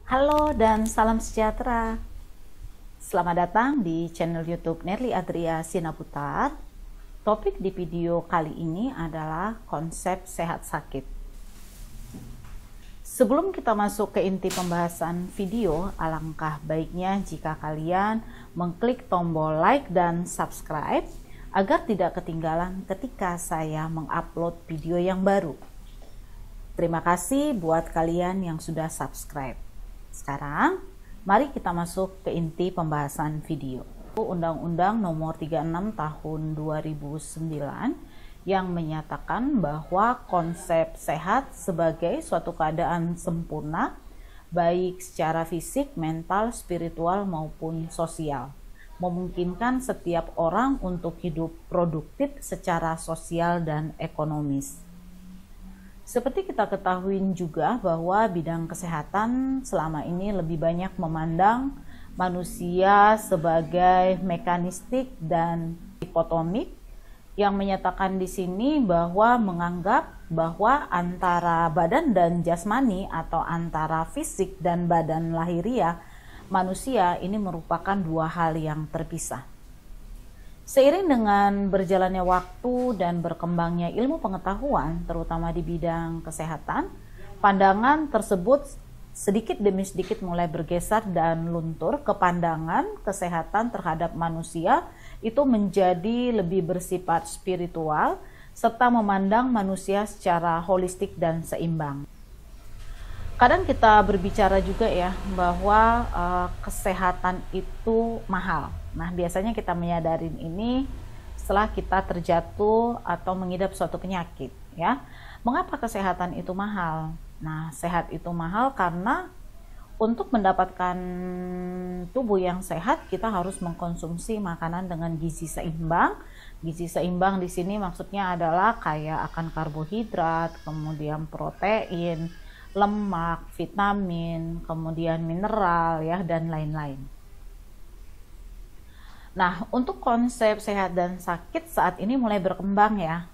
Halo dan salam sejahtera. Selamat datang di channel YouTube Nerly Adria Sinaputar. Topik di video kali ini adalah konsep sehat sakit. Sebelum kita masuk ke inti pembahasan video, alangkah baiknya jika kalian mengklik tombol like dan subscribe agar tidak ketinggalan ketika saya mengupload video yang baru. Terima kasih buat kalian yang sudah subscribe. Sekarang, mari kita masuk ke inti pembahasan video. Undang-Undang Nomor 36 Tahun 2009 yang menyatakan bahwa konsep sehat sebagai suatu keadaan sempurna, baik secara fisik, mental, spiritual, maupun sosial, memungkinkan setiap orang untuk hidup produktif secara sosial dan ekonomis. Seperti kita ketahui juga bahwa bidang kesehatan selama ini lebih banyak memandang manusia sebagai mekanistik dan dikotomik, yang menyatakan di sini bahwa menganggap bahwa antara badan dan jasmani atau antara fisik dan badan lahiriah manusia ini merupakan dua hal yang terpisah. Seiring dengan berjalannya waktu dan berkembangnya ilmu pengetahuan, terutama di bidang kesehatan, pandangan tersebut sedikit demi sedikit mulai bergeser dan luntur ke pandangan kesehatan terhadap manusia itu menjadi lebih bersifat spiritual, serta memandang manusia secara holistik dan seimbang. Kadang kita berbicara juga ya bahwa kesehatan itu mahal. Nah, biasanya kita menyadarin ini setelah kita terjatuh atau mengidap suatu penyakit, ya. Mengapa kesehatan itu mahal? Nah, sehat itu mahal karena untuk mendapatkan tubuh yang sehat, kita harus mengkonsumsi makanan dengan gizi seimbang. Gizi seimbang di sini maksudnya adalah kaya akan karbohidrat, kemudian protein, lemak, vitamin, kemudian mineral, ya, dan lain-lain. Nah, untuk konsep sehat dan sakit saat ini mulai berkembang ya,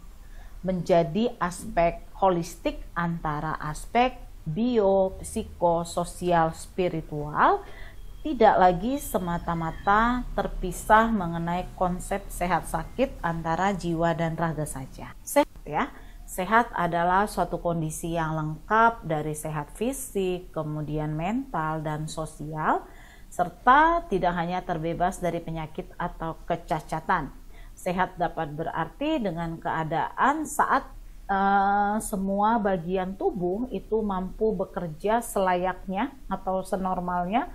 menjadi aspek holistik antara aspek bio, psiko, sosial, spiritual, tidak lagi semata-mata terpisah mengenai konsep sehat sakit antara jiwa dan raga saja. Sehat ya, sehat adalah suatu kondisi yang lengkap dari sehat fisik, kemudian mental dan sosial, serta tidak hanya terbebas dari penyakit atau kecacatan. Sehat dapat berarti dengan keadaan saat semua bagian tubuh itu mampu bekerja selayaknya atau senormalnya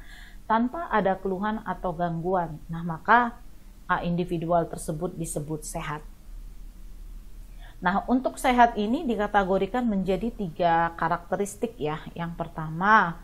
tanpa ada keluhan atau gangguan. Nah, maka individual tersebut disebut sehat. Nah, untuk sehat ini dikategorikan menjadi 3 karakteristik ya. Yang pertama,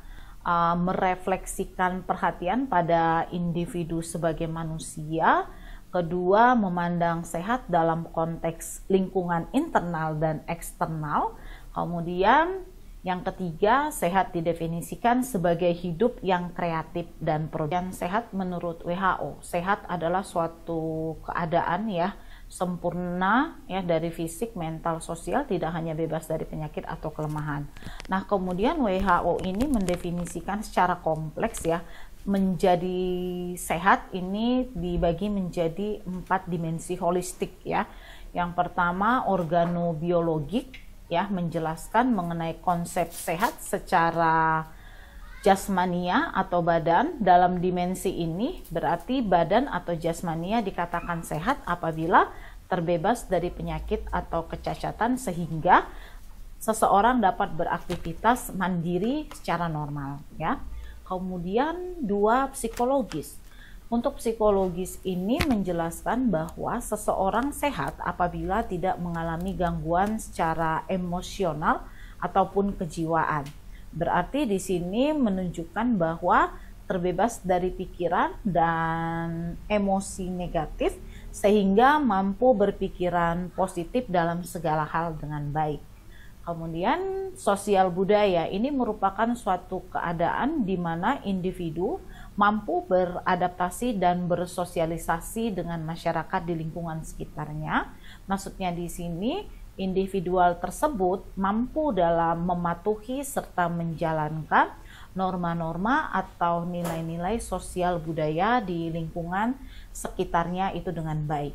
merefleksikan perhatian pada individu sebagai manusia. Kedua, memandang sehat dalam konteks lingkungan internal dan eksternal. Kemudian yang ketiga, sehat didefinisikan sebagai hidup yang kreatif dan produktif. Sehat menurut WHO, sehat adalah suatu keadaan ya sempurna ya dari fisik, mental, sosial, tidak hanya bebas dari penyakit atau kelemahan. Nah, kemudian WHO ini mendefinisikan secara kompleks ya, menjadi sehat ini dibagi menjadi 4 dimensi holistik ya. Yang pertama, organobiologik ya, menjelaskan mengenai konsep sehat secara jasmania atau badan. Dalam dimensi ini berarti badan atau jasmania dikatakan sehat apabila terbebas dari penyakit atau kecacatan sehingga seseorang dapat beraktivitas mandiri secara normal ya. Kemudian 2, psikologis. Untuk psikologis ini menjelaskan bahwa seseorang sehat apabila tidak mengalami gangguan secara emosional ataupun kejiwaan. Berarti di sini menunjukkan bahwa terbebas dari pikiran dan emosi negatif sehingga mampu berpikiran positif dalam segala hal dengan baik. Kemudian sosial budaya ini merupakan suatu keadaan di mana individu mampu beradaptasi dan bersosialisasi dengan masyarakat di lingkungan sekitarnya. Maksudnya di sini individual tersebut mampu dalam mematuhi serta menjalankan norma-norma atau nilai-nilai sosial budaya di lingkungan sekitarnya itu dengan baik.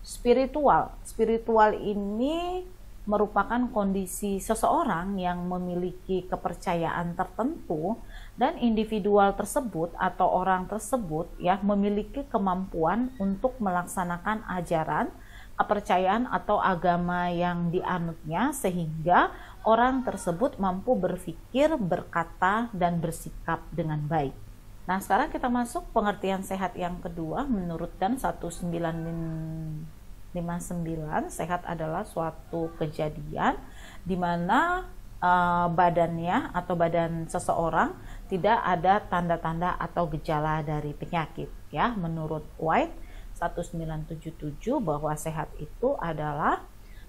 Spiritual ini merupakan kondisi seseorang yang memiliki kepercayaan tertentu dan individual tersebut atau orang tersebut ya memiliki kemampuan untuk melaksanakan ajaran, kepercayaan atau agama yang dianutnya sehingga orang tersebut mampu berpikir, berkata, dan bersikap dengan baik. Nah, sekarang kita masuk pengertian sehat yang kedua menurut Dan 1959. Sehat adalah suatu kejadian di mana badannya atau badan seseorang tidak ada tanda-tanda atau gejala dari penyakit ya. Menurut White 1977 bahwa sehat itu adalah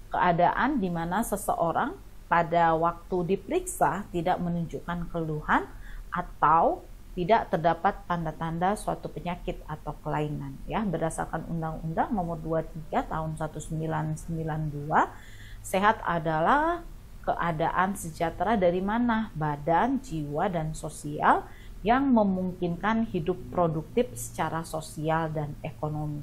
keadaan di mana seseorang pada waktu diperiksa tidak menunjukkan keluhan atau tidak terdapat tanda-tanda suatu penyakit atau kelainan ya. Berdasarkan Undang-Undang Nomor 23 Tahun 1992, sehat adalah keadaan sejahtera dari mana? Badan, jiwa, dan sosial yang memungkinkan hidup produktif secara sosial dan ekonomi.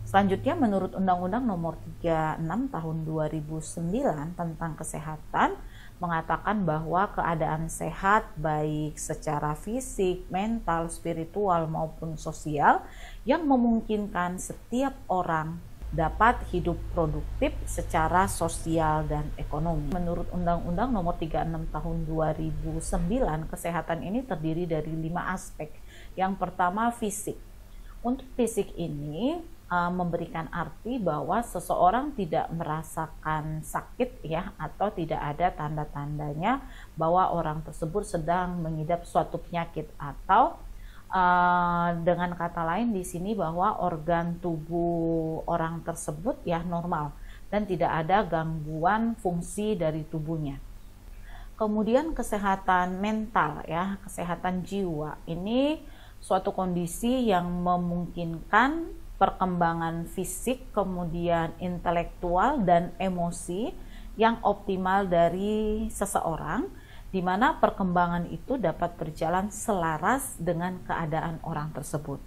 Selanjutnya menurut Undang-Undang Nomor 36 Tahun 2009 tentang kesehatan mengatakan bahwa keadaan sehat baik secara fisik, mental, spiritual maupun sosial yang memungkinkan setiap orang dapat hidup produktif secara sosial dan ekonomi. Menurut Undang-Undang Nomor 36 Tahun 2009, kesehatan ini terdiri dari 5 aspek. Yang pertama fisik. Untuk fisik ini memberikan arti bahwa seseorang tidak merasakan sakit ya atau tidak ada tanda-tandanya bahwa orang tersebut sedang mengidap suatu penyakit atau dengan kata lain di sini bahwa organ tubuh orang tersebut ya normal dan tidak ada gangguan fungsi dari tubuhnya. Kemudian kesehatan mental ya, kesehatan jiwa ini suatu kondisi yang memungkinkan perkembangan fisik, kemudian intelektual dan emosi yang optimal dari seseorang, di mana perkembangan itu dapat berjalan selaras dengan keadaan orang tersebut.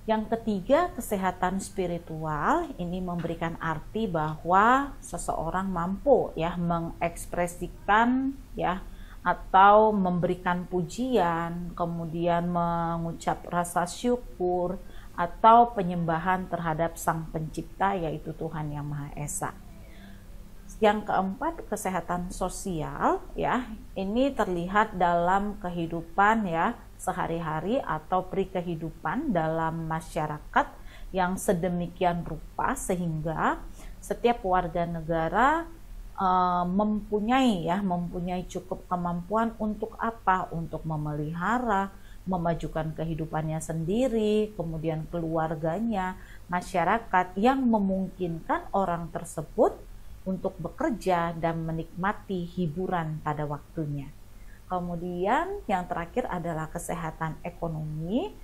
Yang ketiga, kesehatan spiritual ini memberikan arti bahwa seseorang mampu ya mengekspresikan ya atau memberikan pujian, kemudian mengucap rasa syukur atau penyembahan terhadap Sang Pencipta yaitu Tuhan Yang Maha Esa. Yang keempat, kesehatan sosial ya. Ini terlihat dalam kehidupan ya sehari-hari atau kehidupan dalam masyarakat yang sedemikian rupa sehingga setiap warga negara mempunyai cukup kemampuan untuk apa? Untuk memelihara, memajukan kehidupannya sendiri, kemudian keluarganya, masyarakat yang memungkinkan orang tersebut untuk bekerja dan menikmati hiburan pada waktunya. Kemudian yang terakhir adalah kesehatan ekonomi.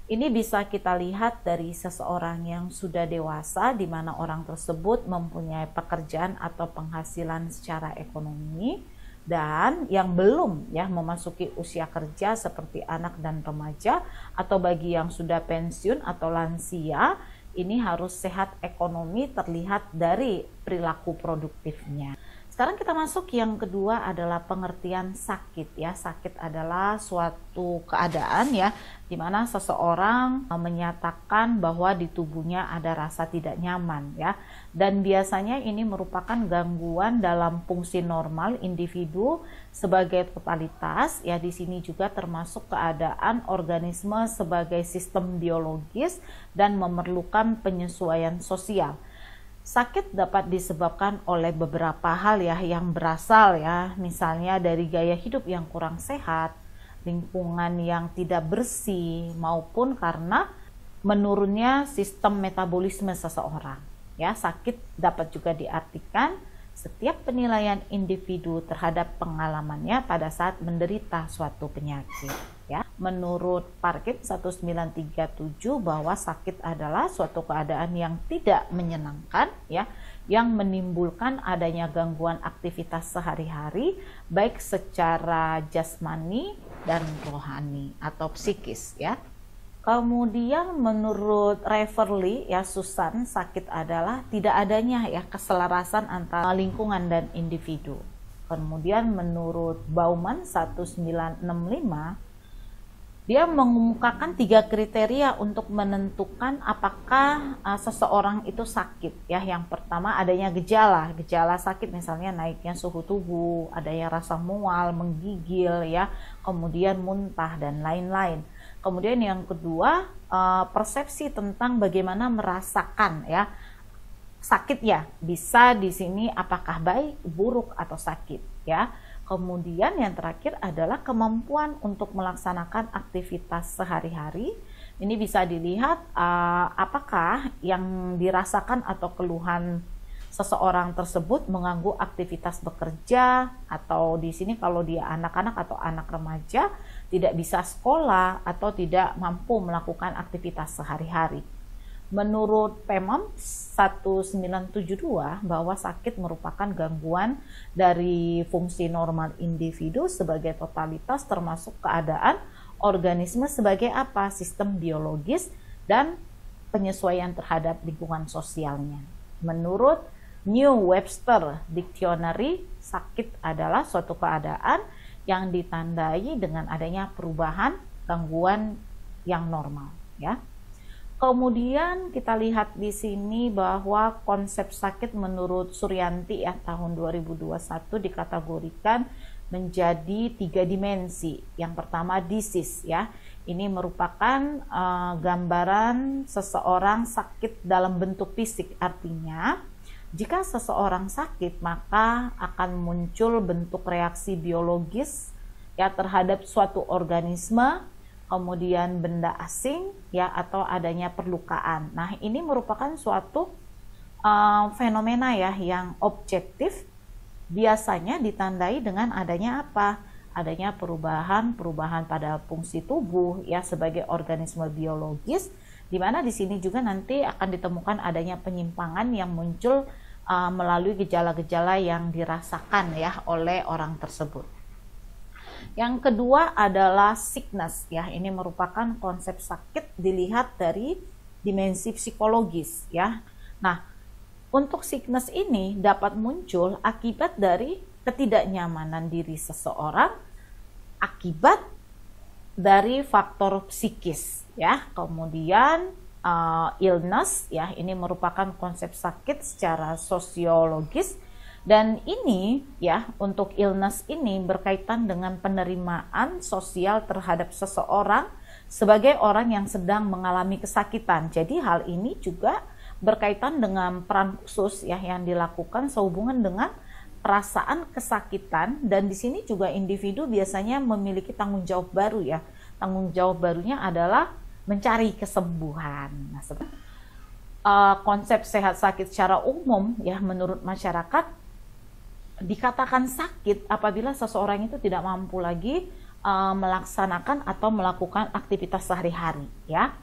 Ini bisa kita lihat dari seseorang yang sudah dewasa di mana orang tersebut mempunyai pekerjaan atau penghasilan secara ekonomi, dan yang belum ya memasuki usia kerja seperti anak dan remaja atau bagi yang sudah pensiun atau lansia, ini harus sehat ekonomi terlihat dari perilaku produktifnya. Sekarang kita masuk yang kedua adalah pengertian sakit ya. Sakit adalah suatu keadaan ya di mana seseorang menyatakan bahwa di tubuhnya ada rasa tidak nyaman ya. Dan biasanya ini merupakan gangguan dalam fungsi normal individu sebagai totalitas ya. Di sini juga termasuk keadaan organisme sebagai sistem biologis dan memerlukan penyesuaian sosial. Sakit dapat disebabkan oleh beberapa hal ya yang berasal ya, misalnya dari gaya hidup yang kurang sehat, lingkungan yang tidak bersih, maupun karena menurunnya sistem metabolisme seseorang. Ya, sakit dapat juga diartikan setiap penilaian individu terhadap pengalamannya pada saat menderita suatu penyakit. Ya, menurut Parkin 1937 bahwa sakit adalah suatu keadaan yang tidak menyenangkan ya, yang menimbulkan adanya gangguan aktivitas sehari-hari baik secara jasmani dan rohani atau psikis ya. Kemudian menurut Reverly ya Susan, sakit adalah tidak adanya ya keselarasan antara lingkungan dan individu. Kemudian menurut Bauman 1965, dia mengemukakan 3 kriteria untuk menentukan apakah seseorang itu sakit ya. Yang pertama adanya gejala sakit, misalnya naiknya suhu tubuh, adanya rasa mual, menggigil ya, kemudian muntah dan lain-lain. Kemudian yang kedua persepsi tentang bagaimana merasakan ya sakit ya, bisa di sini apakah baik, buruk atau sakit ya. Kemudian yang terakhir adalah kemampuan untuk melaksanakan aktivitas sehari-hari. Ini bisa dilihat apakah yang dirasakan atau keluhan seseorang tersebut mengganggu aktivitas bekerja, atau di sini kalau dia anak-anak atau anak remaja tidak bisa sekolah atau tidak mampu melakukan aktivitas sehari-hari. Menurut PEMOM 1972 bahwa sakit merupakan gangguan dari fungsi normal individu sebagai totalitas, termasuk keadaan organisme sebagai apa? Sistem biologis dan penyesuaian terhadap lingkungan sosialnya. Menurut New Webster Dictionary, sakit adalah suatu keadaan yang ditandai dengan adanya perubahan gangguan yang normal ya. Kemudian kita lihat di sini bahwa konsep sakit menurut Suryanti ya tahun 2021 dikategorikan menjadi 3 dimensi. Yang pertama disease ya. Ini merupakan gambaran seseorang sakit dalam bentuk fisik. Artinya jika seseorang sakit maka akan muncul bentuk reaksi biologis ya terhadap suatu organisme, kemudian benda asing ya, atau adanya perlukaan. Nah, ini merupakan suatu fenomena ya yang objektif, biasanya ditandai dengan adanya apa? Adanya perubahan pada fungsi tubuh ya sebagai organisme biologis, di mana di sini juga nanti akan ditemukan adanya penyimpangan yang muncul melalui gejala-gejala yang dirasakan ya oleh orang tersebut. Yang kedua adalah sickness ya. Ini merupakan konsep sakit dilihat dari dimensi psikologis ya. Nah, untuk sickness ini dapat muncul akibat dari ketidaknyamanan diri seseorang akibat dari faktor psikis ya. Kemudian illness ya, ini merupakan konsep sakit secara sosiologis. Dan ini ya, untuk illness ini berkaitan dengan penerimaan sosial terhadap seseorang sebagai orang yang sedang mengalami kesakitan. Jadi hal ini juga berkaitan dengan peran khusus ya yang dilakukan sehubungan dengan perasaan kesakitan, dan di sini juga individu biasanya memiliki tanggung jawab baru ya. Tanggung jawab barunya adalah mencari kesembuhan. Nah, konsep sehat sakit secara umum ya menurut masyarakat dikatakan sakit apabila seseorang itu tidak mampu lagi melaksanakan atau melakukan aktivitas sehari-hari ya.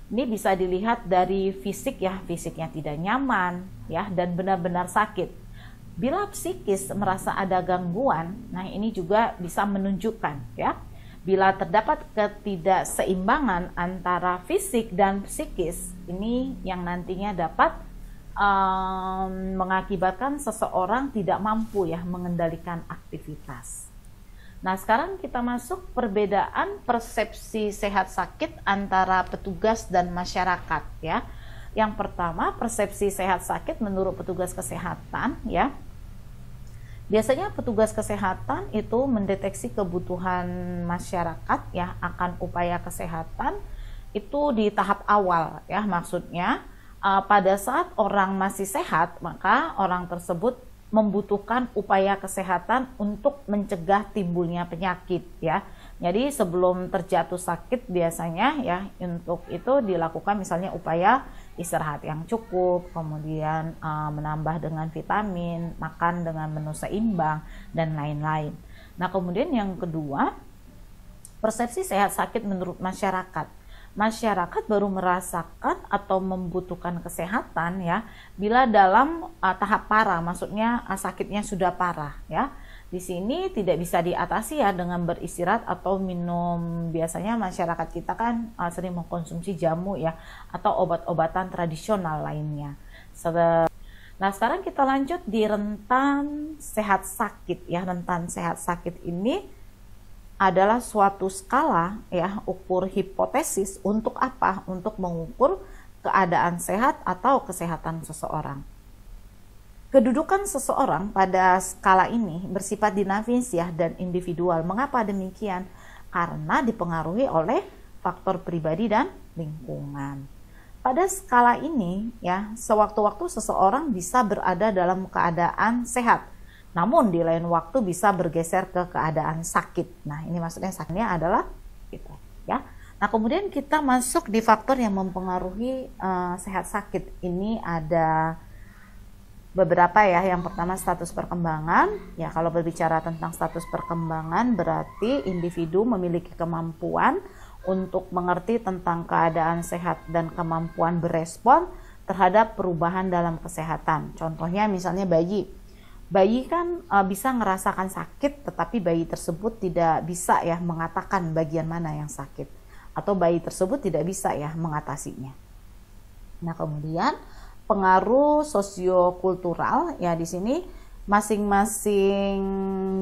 Ini bisa dilihat dari fisik ya, fisiknya tidak nyaman ya dan benar-benar sakit. Bila psikis merasa ada gangguan, nah ini juga bisa menunjukkan ya, bila terdapat ketidakseimbangan antara fisik dan psikis, ini yang nantinya dapat mengakibatkan seseorang tidak mampu ya mengendalikan aktivitas. Nah, sekarang kita masuk perbedaan persepsi sehat sakit antara petugas dan masyarakat ya. Yang pertama, persepsi sehat sakit menurut petugas kesehatan ya. Biasanya petugas kesehatan itu mendeteksi kebutuhan masyarakat ya akan upaya kesehatan itu di tahap awal ya. Maksudnya pada saat orang masih sehat, maka orang tersebut membutuhkan upaya kesehatan untuk mencegah timbulnya penyakit ya. Jadi sebelum terjatuh sakit biasanya ya untuk itu dilakukan misalnya upaya istirahat yang cukup, kemudian menambah dengan vitamin, makan dengan menu seimbang dan lain-lain. Nah, kemudian yang kedua, persepsi sehat sakit menurut masyarakat. masyarakat baru merasakan atau membutuhkan kesehatan ya bila dalam tahap parah, maksudnya sakitnya sudah parah ya. Di sini tidak bisa diatasi ya dengan beristirahat atau minum. Biasanya masyarakat kita kan sering mengkonsumsi jamu ya atau obat-obatan tradisional lainnya. Nah, sekarang kita lanjut di rentan sehat sakit ya. Rentan sehat sakit ini adalah suatu skala ya, ukur hipotesis untuk apa? Untuk mengukur keadaan sehat atau kesehatan seseorang. Kedudukan seseorang pada skala ini bersifat dinamis ya dan individual. Mengapa demikian? Karena dipengaruhi oleh faktor pribadi dan lingkungan. Pada skala ini ya, sewaktu-waktu seseorang bisa berada dalam keadaan sehat, namun di lain waktu bisa bergeser ke keadaan sakit. Nah, ini maksudnya sakitnya adalah gitu ya. Nah, kemudian kita masuk di faktor yang mempengaruhi sehat sakit. Ini ada beberapa ya. Yang pertama status perkembangan. Ya, kalau berbicara tentang status perkembangan berarti individu memiliki kemampuan untuk mengerti tentang keadaan sehat dan kemampuan berespon terhadap perubahan dalam kesehatan. Contohnya misalnya bayi. Bayi kan bisa ngerasakan sakit, tetapi bayi tersebut tidak bisa ya mengatakan bagian mana yang sakit, atau bayi tersebut tidak bisa ya mengatasinya. Nah, kemudian pengaruh sosiokultural ya, di sini masing-masing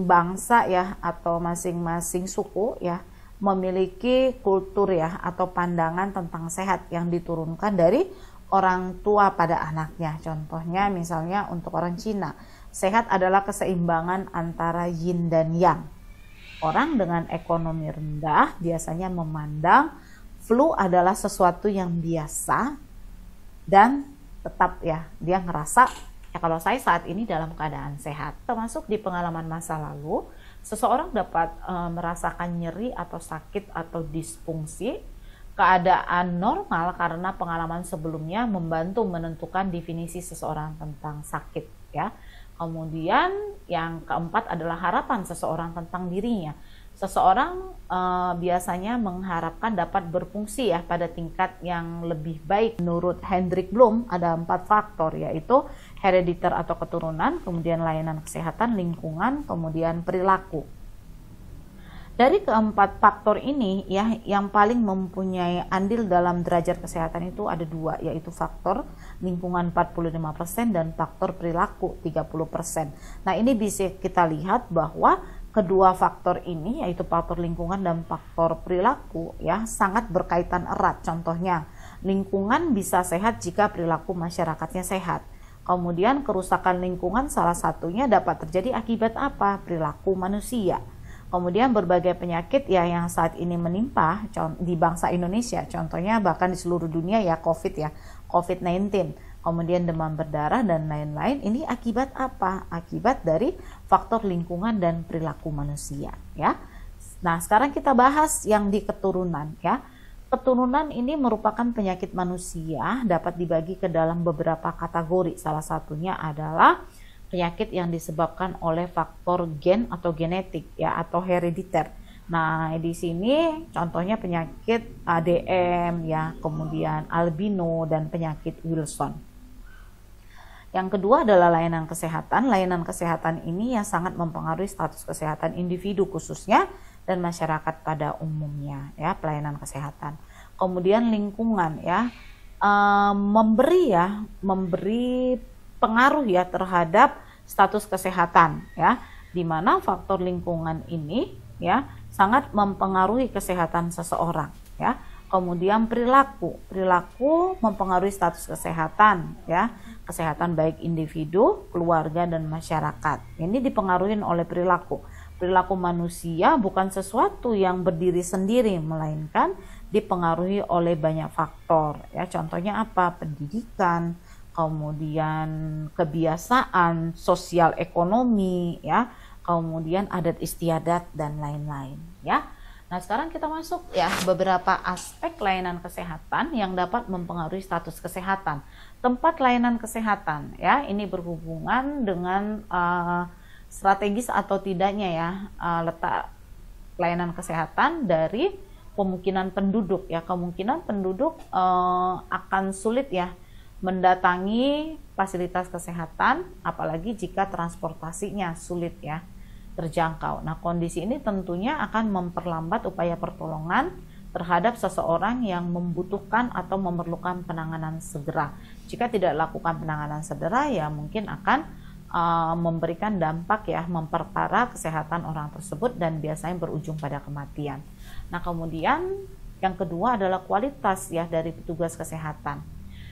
bangsa ya atau masing-masing suku ya memiliki kultur ya atau pandangan tentang sehat yang diturunkan dari orang tua pada anaknya. Contohnya misalnya untuk orang Cina, sehat adalah keseimbangan antara yin dan yang. Orang dengan ekonomi rendah biasanya memandang flu adalah sesuatu yang biasa dan tetap ya dia ngerasa ya kalau saya saat ini dalam keadaan sehat. Termasuk di pengalaman masa lalu, seseorang dapat merasakan nyeri atau sakit atau disfungsi keadaan normal karena pengalaman sebelumnya membantu menentukan definisi seseorang tentang sakit ya. Kemudian yang keempat adalah harapan seseorang tentang dirinya. Seseorang biasanya mengharapkan dapat berfungsi ya pada tingkat yang lebih baik. Menurut Hendrik Bloom ada 4 faktor, yaitu herediter atau keturunan, kemudian layanan kesehatan, lingkungan, kemudian perilaku. Dari keempat faktor ini ya, yang paling mempunyai andil dalam derajat kesehatan itu ada 2, yaitu faktor lingkungan 45% dan faktor perilaku 30%. Nah, ini bisa kita lihat bahwa kedua faktor ini, yaitu faktor lingkungan dan faktor perilaku ya, sangat berkaitan erat. Contohnya, lingkungan bisa sehat jika perilaku masyarakatnya sehat. Kemudian kerusakan lingkungan salah satunya dapat terjadi akibat apa? Perilaku manusia. Kemudian berbagai penyakit ya yang saat ini menimpa di bangsa Indonesia, contohnya bahkan di seluruh dunia ya, COVID-19, kemudian demam berdarah dan lain-lain, ini akibat apa? Akibat dari faktor lingkungan dan perilaku manusia ya. Nah, sekarang kita bahas yang di keturunan ya. Keturunan ini merupakan penyakit manusia, dapat dibagi ke dalam beberapa kategori. Salah satunya adalah penyakit yang disebabkan oleh faktor gen atau genetik ya atau herediter. Nah, di sini contohnya penyakit ADM ya, kemudian albino dan penyakit Wilson. Yang kedua adalah layanan kesehatan. Layanan kesehatan ini yang sangat mempengaruhi status kesehatan individu khususnya dan masyarakat pada umumnya ya, pelayanan kesehatan. Kemudian lingkungan ya, memberi pengaruh ya terhadap status kesehatan ya, di mana faktor lingkungan ini ya sangat mempengaruhi kesehatan seseorang ya. Kemudian perilaku mempengaruhi status kesehatan ya, kesehatan baik individu, keluarga dan masyarakat. Ini dipengaruhi oleh perilaku. Perilaku manusia bukan sesuatu yang berdiri sendiri, melainkan dipengaruhi oleh banyak faktor ya. Contohnya apa? Pendidikan, kemudian kebiasaan sosial ekonomi ya, kemudian adat istiadat dan lain-lain ya. Nah, sekarang kita masuk ya beberapa aspek layanan kesehatan yang dapat mempengaruhi status kesehatan. Tempat layanan kesehatan ya, ini berhubungan dengan strategis atau tidaknya ya letak layanan kesehatan dari kemungkinan penduduk ya, kemungkinan penduduk akan sulit ya mendatangi fasilitas kesehatan, apalagi jika transportasinya sulit ya terjangkau. Nah, kondisi ini tentunya akan memperlambat upaya pertolongan terhadap seseorang yang membutuhkan atau memerlukan penanganan segera. Jika tidak lakukan penanganan segera, ya mungkin akan memberikan dampak ya, memperparah kesehatan orang tersebut dan biasanya berujung pada kematian. Nah, kemudian yang kedua adalah kualitas ya dari petugas kesehatan.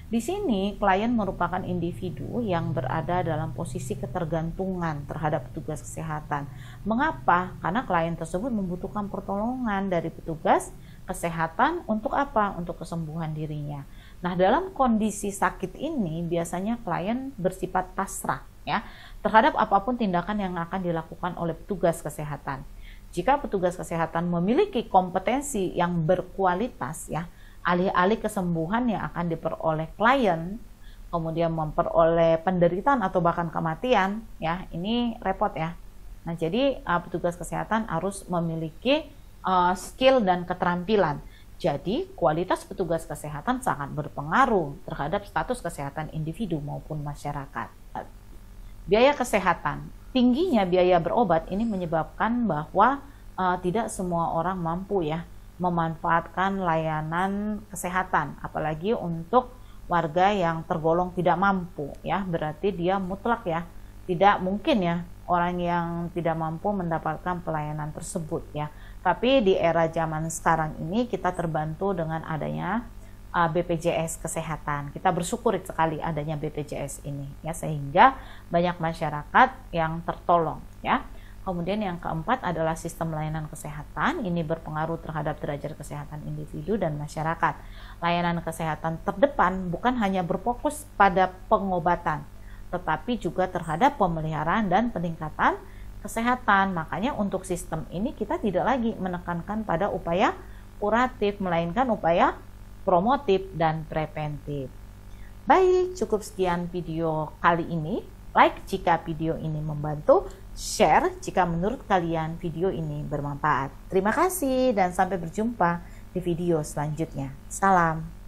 Di sini klien merupakan individu yang berada dalam posisi ketergantungan terhadap petugas kesehatan. Mengapa? Karena klien tersebut membutuhkan pertolongan dari petugas kesehatan untuk apa? Untuk kesembuhan dirinya. Nah, dalam kondisi sakit ini biasanya klien bersifat pasrah ya terhadap apapun tindakan yang akan dilakukan oleh petugas kesehatan. Jika petugas kesehatan memiliki kompetensi yang berkualitas ya, alih-alih kesembuhan yang akan diperoleh klien, kemudian memperoleh penderitaan atau bahkan kematian, ya ini repot ya. Nah, jadi petugas kesehatan harus memiliki skill dan keterampilan. Jadi, kualitas petugas kesehatan sangat berpengaruh terhadap status kesehatan individu maupun masyarakat. Biaya kesehatan, tingginya biaya berobat ini menyebabkan bahwa tidak semua orang mampu ya memanfaatkan layanan kesehatan, apalagi untuk warga yang tergolong tidak mampu ya, berarti dia mutlak ya, tidak mungkin ya orang yang tidak mampu mendapatkan pelayanan tersebut ya. Tapi di era zaman sekarang ini kita terbantu dengan adanya BPJS Kesehatan. Kita bersyukur sekali adanya BPJS ini ya, sehingga banyak masyarakat yang tertolong ya. Kemudian yang keempat adalah sistem layanan kesehatan. Ini berpengaruh terhadap derajat kesehatan individu dan masyarakat. Layanan kesehatan terdepan bukan hanya berfokus pada pengobatan, tetapi juga terhadap pemeliharaan dan peningkatan kesehatan. Makanya untuk sistem ini kita tidak lagi menekankan pada upaya kuratif, melainkan upaya promotif dan preventif. Baik, cukup sekian video kali ini. Like jika video ini membantu, share jika menurut kalian video ini bermanfaat. Terima kasih dan sampai berjumpa di video selanjutnya. Salam.